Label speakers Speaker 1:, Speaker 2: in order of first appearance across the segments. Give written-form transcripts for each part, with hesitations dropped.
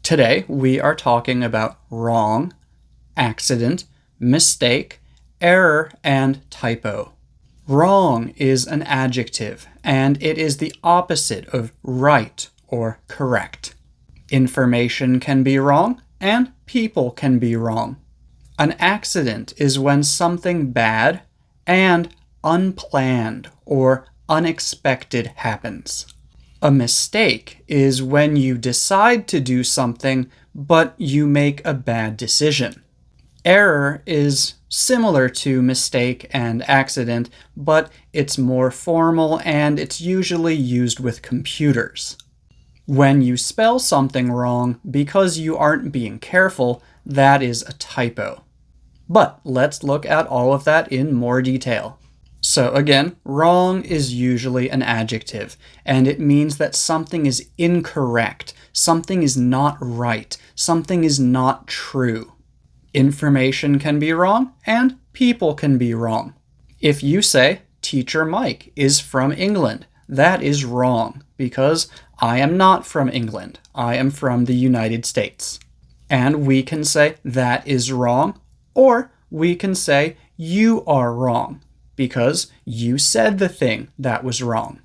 Speaker 1: Today, we are talking about wrong, accident, mistake, error, and typo. Wrong is an adjective, and it is the opposite of right or correct. Information can be wrong, and people can be wrong. An accident is when something bad and unplanned or unexpected happens. A mistake is when you decide to do something, but you make a bad decision. Error is similar to mistake and accident, but it's more formal and it's usually used with computers. When you spell something wrong because you aren't being careful, that is a typo. But let's look at all of that in more detail. So again, wrong is usually an adjective, and it means that something is incorrect, something is not right, something is not true. Information can be wrong, and people can be wrong. If you say, Teacher Mike is from England, that is wrong, because I am not from England. I am from the United States. And we can say, that is wrong, or we can say, you are wrong, because you said the thing that was wrong.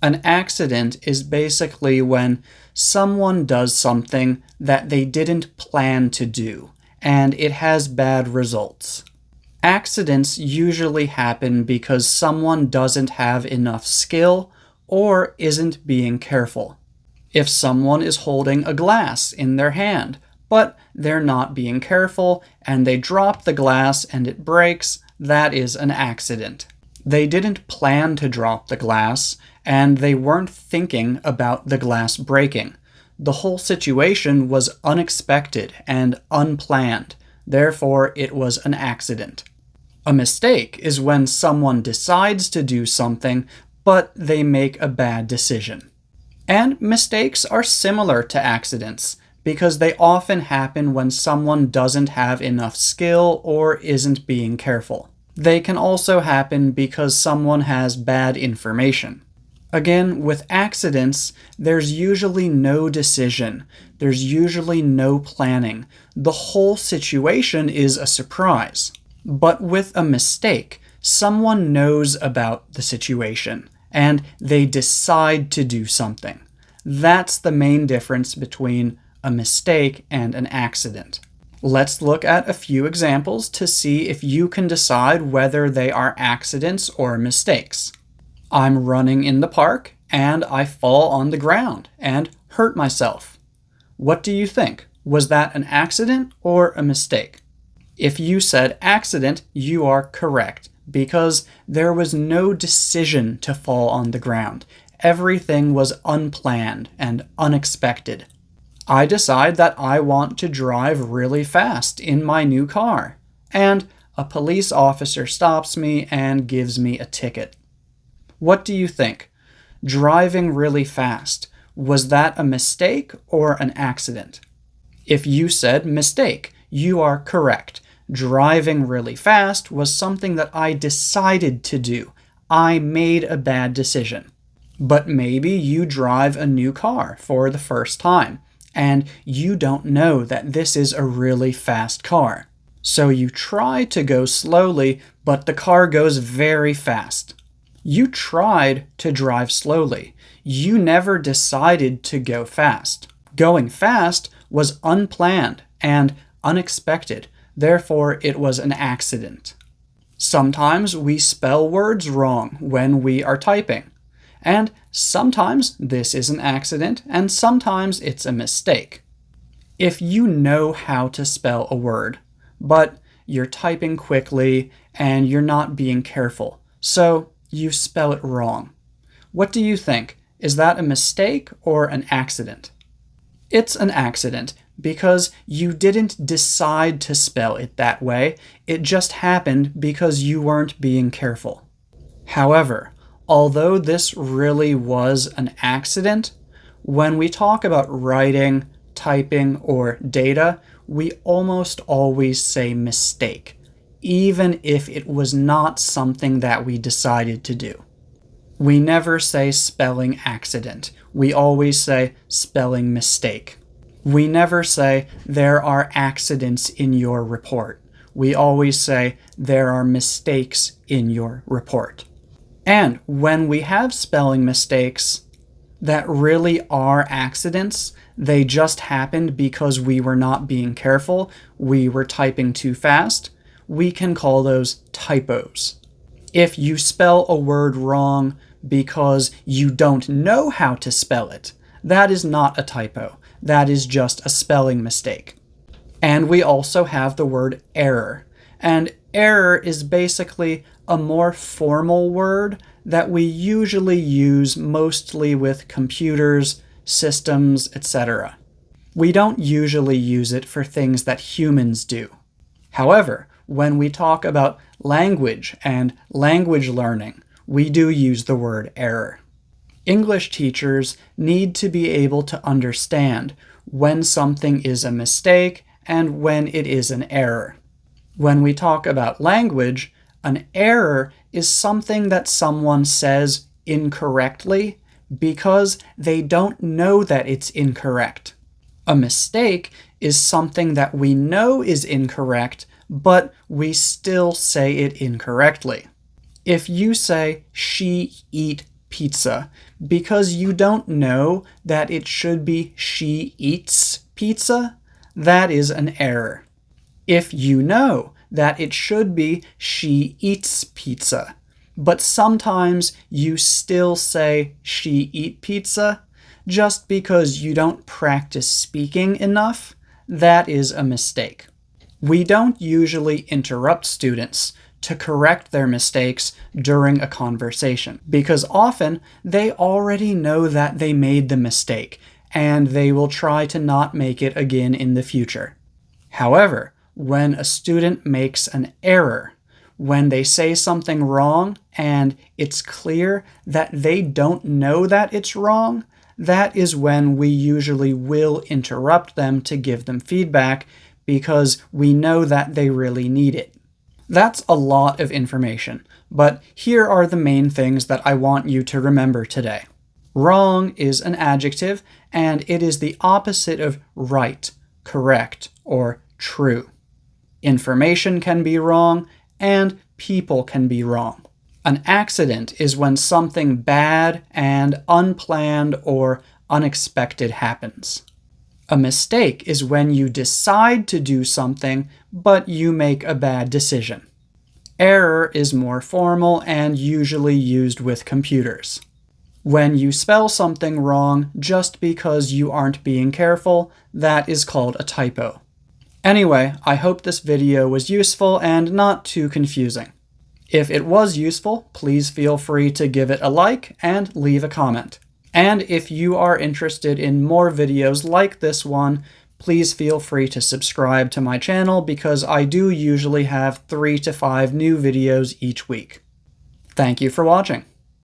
Speaker 1: An accident is basically when someone does something that they didn't plan to do, and it has bad results. Accidents usually happen because someone doesn't have enough skill or isn't being careful. If someone is holding a glass in their hand, but they're not being careful, and they drop the glass and it breaks, that is an accident. They didn't plan to drop the glass, and they weren't thinking about the glass breaking. The whole situation was unexpected and unplanned, therefore it was an accident. A mistake is when someone decides to do something, but they make a bad decision. And mistakes are similar to accidents, because they often happen when someone doesn't have enough skill or isn't being careful. They can also happen because someone has bad information. Again, with accidents, there's usually no decision. There's usually no planning. The whole situation is a surprise. But with a mistake, someone knows about the situation, and they decide to do something. That's the main difference between a mistake and an accident. Let's look at a few examples to see if you can decide whether they are accidents or mistakes. I'm running in the park and I fall on the ground and hurt myself. What do you think? Was that an accident or a mistake? If you said accident, you are correct, because there was no decision to fall on the ground. Everything was unplanned and unexpected. I decide that I want to drive really fast in my new car, and a police officer stops me and gives me a ticket. What do you think? Driving really fast, was that a mistake or an accident? If you said mistake, you are correct. Driving really fast was something that I decided to do. I made a bad decision. But maybe you drive a new car for the first time, and you don't know that this is a really fast car. So you try to go slowly, but the car goes very fast. You tried to drive slowly. You never decided to go fast. Going fast was unplanned and unexpected, therefore it was an accident. Sometimes we spell words wrong when we are typing. And sometimes this is an accident, and sometimes it's a mistake. If you know how to spell a word, but you're typing quickly and you're not being careful, so you spell it wrong. What do you think? Is that a mistake or an accident? It's an accident because you didn't decide to spell it that way. It just happened because you weren't being careful. However, although this really was an accident, when we talk about writing, typing, or data, we almost always say mistake, even if it was not something that we decided to do. We never say spelling accident. We always say spelling mistake. We never say, there are accidents in your report. We always say, there are mistakes in your report. And when we have spelling mistakes that really are accidents, they just happened because we were not being careful, we were typing too fast, we can call those typos. If you spell a word wrong because you don't know how to spell it, that is not a typo. That is just a spelling mistake. And we also have the word error. And error is basically a more formal word that we usually use mostly with computers, systems, etc. We don't usually use it for things that humans do. However, when we talk about language and language learning, we do use the word error. English teachers need to be able to understand when something is a mistake and when it is an error. When we talk about language, an error is something that someone says incorrectly because they don't know that it's incorrect. A mistake is something that we know is incorrect, but we still say it incorrectly. If you say, she eat pizza, because you don't know that it should be she eats pizza, that is an error. If you know that it should be she eats pizza, but sometimes you still say she eat pizza just because you don't practice speaking enough, that is a mistake. We don't usually interrupt students to correct their mistakes during a conversation, because often they already know that they made the mistake, and they will try to not make it again in the future. However, when a student makes an error, when they say something wrong and it's clear that they don't know that it's wrong, that is when we usually will interrupt them to give them feedback because we know that they really need it. That's a lot of information, but here are the main things that I want you to remember today. Wrong is an adjective, and it is the opposite of right, correct, or true. Information can be wrong, and people can be wrong. An accident is when something bad and unplanned or unexpected happens. A mistake is when you decide to do something, but you make a bad decision. Error is more formal and usually used with computers. When you spell something wrong just because you aren't being careful, that is called a typo. Anyway, I hope this video was useful and not too confusing. If it was useful, please feel free to give it a like and leave a comment. And if you are interested in more videos like this one, please feel free to subscribe to my channel because I do usually have 3 to 5 new videos each week. Thank you for watching.